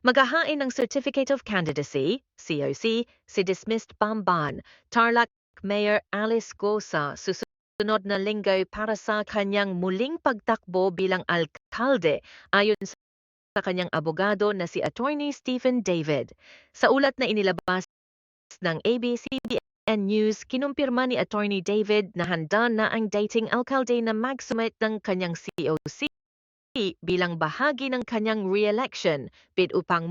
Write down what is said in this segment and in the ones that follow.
Maghahain ng Certificate of Candidacy, COC, si dismissed Bamban, Tarlac Mayor Alice Go sa susunod na linggo para sa kanyang muling pagtakbo bilang alkalde ayon sa kanyang abogado na si Attorney Stephen David. Sa ulat na inilabas ng ABS-CBN News, kinumpirma ni Attorney David na handa na ang dating alkalde na mag-submit ng kanyang COC bilang bahagi ng kanyang re-election bid upang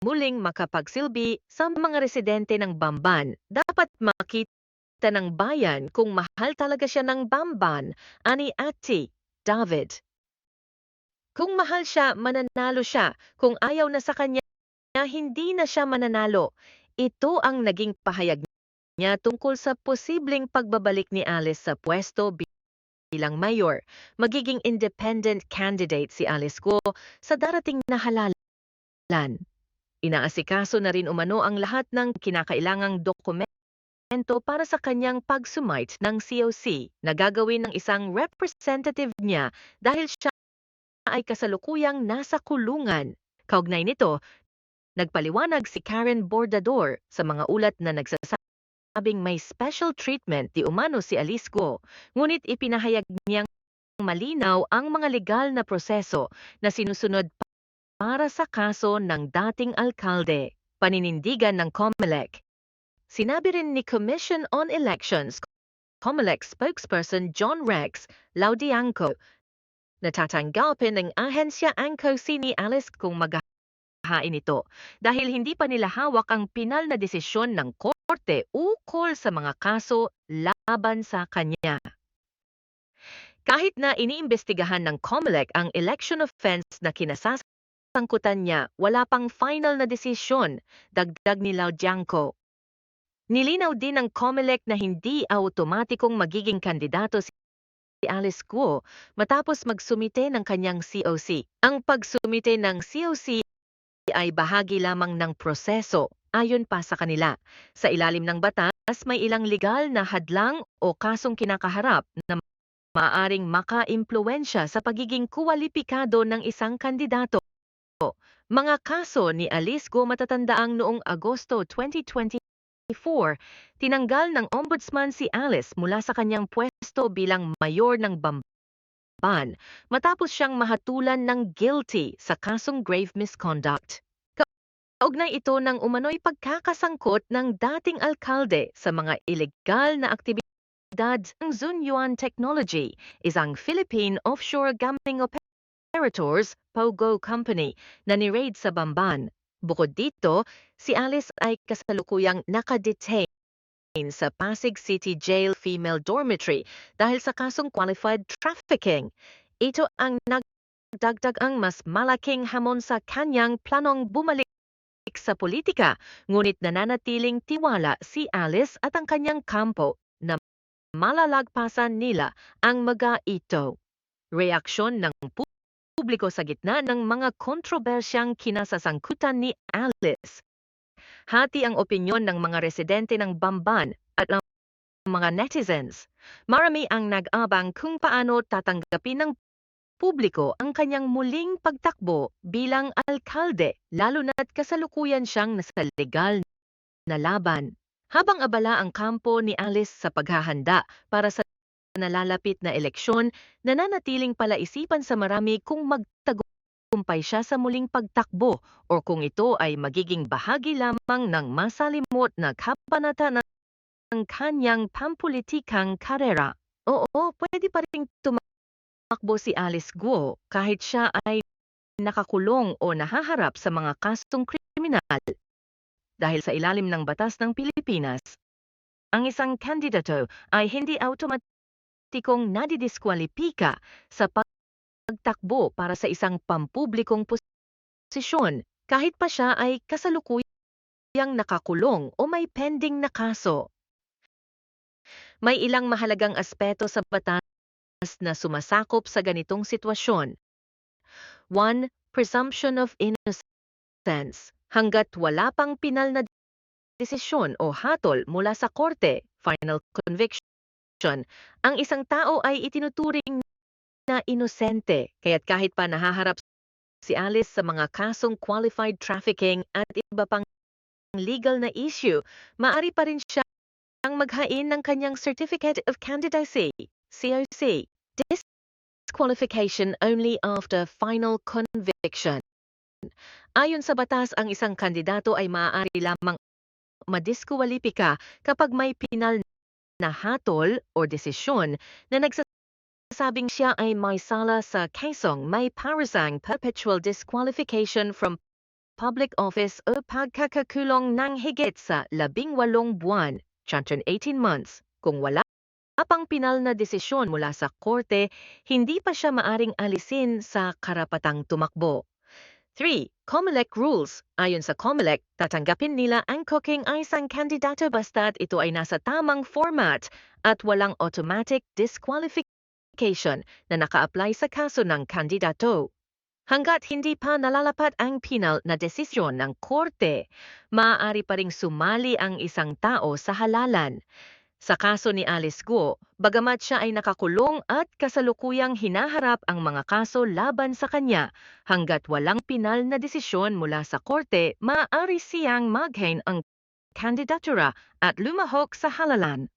muling makapagsilbi sa mga residente ng Bamban. Dapat makita ng bayan kung mahal talaga siya ng Bamban, ani Ati David. Kung mahal siya, mananalo siya. Kung ayaw na sa kanya, hindi na siya mananalo. Ito ang naging pahayag niya tungkol sa posibleng pagbabalik ni Alice sa pwesto bilang mayor. Magiging independent candidate si Alice Go sa darating na halalan. Inaasikaso na rin umano ang lahat ng kinakailangang dokumento para sa kanyang pag-submit ng COC na gagawin ng isang representative niya dahil siya ay kasalukuyang nasa kulungan. Kaugnay nito, nagpaliwanag si Karen Bordador sa mga ulat na nagsasabing may special treatment di umano si Alice Go, ngunit ipinahayag niyang malinaw ang mga legal na proseso na sinusunod para sa kaso ng dating alkalde. Paninindigan ng COMELEC. Sinabi rin ni Commission on Elections, COMELEC spokesperson John Rex Laudianco, na tatanggapin ng ahensya ang COC ni Alice kung maghahain ito dahil hindi pa nila hawak ang pinal na desisyon ng korte ukol sa mga kaso laban sa kanya. Kahit na iniimbestigahan ng COMELEC ang election offense na kinasasangkutan niya, wala pang final na desisyon, dagdag ni Laudianco. Nilinaw din ng COMELEC na hindi automatikong magiging kandidato si Alice Go matapos magsumite ng kanyang COC. Ang pagsumite ng COC ay bahagi lamang ng proseso ayon pa sa kanila. Sa ilalim ng batas, may ilang legal na hadlang o kasong kinakaharap na maaaring maka-impluwensya sa pagiging kwalipikado ng isang kandidato. Mga kaso ni Alice Go matatandaang noong Agosto 2024, tinanggal ng ombudsman si Alice mula sa kanyang pwesto bilang mayor ng Bamban matapos siyang mahatulan ng guilty sa kasong grave misconduct. Kaugnay ito ng umano'y pagkakasangkot ng dating alkalde sa mga ilegal na aktibidad ng Zunyuan Technology, isang Philippine offshore gambling operators POGO company na ni-raid sa Bamban. Bukod dito, si Alice ay kasalukuyang nakadetain sa Pasig City Jail Female Dormitory dahil sa kasong qualified trafficking. Ito ang nagdagdag ang mas malaking hamon sa kanyang planong bumalik sa politika, ngunit nananatiling tiwala si Alice at ang kanyang kampo na malalagpasan nila ang mga ito. Reaksyon ng publiko sa gitna ng mga kontrobersyang kinasasangkutan ni Alice. Hati ang opinyon ng mga residente ng Bamban at ng mga netizens. Marami ang nag-abang kung paano tatanggapin ng publiko ang kanyang muling pagtakbo bilang alkalde, lalo na't kasalukuyan siyang nasa legal na laban. Habang abala ang kampo ni Alice sa paghahanda para sa nalalapit na eleksyon, nananatiling palaisipan sa marami kung magtagumpay siya sa muling pagtakbo o kung ito ay magiging bahagi lamang ng masalimot na kabanata ng kanyang pampulitikang karera. Oo, pwede pa rin tumakbo si Alice Go kahit siya ay nakakulong o nahaharap sa mga kasong kriminal. Dahil sa ilalim ng batas ng Pilipinas, ang isang kandidato ay hindi automatikong nadidiskwalipika sa pagtakbo para sa isang pampublikong posisyon kahit pa siya ay kasalukuyang nakakulong o may pending na kaso. May ilang mahalagang aspeto sa batas na sumasakop sa ganitong sitwasyon. 1. Presumption of innocence. Hanggat wala pang pinal na desisyon o hatol mula sa korte, final conviction, ang isang tao ay itinuturing na inosente, kaya't kahit pa nahaharap si Alice sa mga kasong qualified trafficking at iba pang legal na issue, maaari pa rin siyang maghain ng kanyang Certificate of Candidacy, COC. Disqualification only after final conviction. Ayon sa batas, ang isang kandidato ay maaari lamang madiskwalipika kapag may pinal na hatol o desisyon na nagsasabing siya ay may sala sa kasong may parusang perpetual disqualification from public office o pagkakakulong ng higit sa 18 buwan, 18 months. Kung wala pang pinal na desisyon mula sa korte, hindi pa siya maaring alisin sa karapatang tumakbo. 3. COMELEC rules. Ayon sa COMELEC, tatanggapin nila ang cooking ay isang kandidato basta't ito ay nasa tamang format at walang automatic disqualification na naka-apply sa kaso ng kandidato. Hanggat hindi pa nalalapat ang pinal na desisyon ng korte, maaari pa ring sumali ang isang tao sa halalan. Sa kaso ni Alice Guo, bagamat siya ay nakakulong at kasalukuyang hinaharap ang mga kaso laban sa kanya, hanggat walang pinal na desisyon mula sa korte, maaari siyang maghain ang kandidatura at lumahok sa halalan.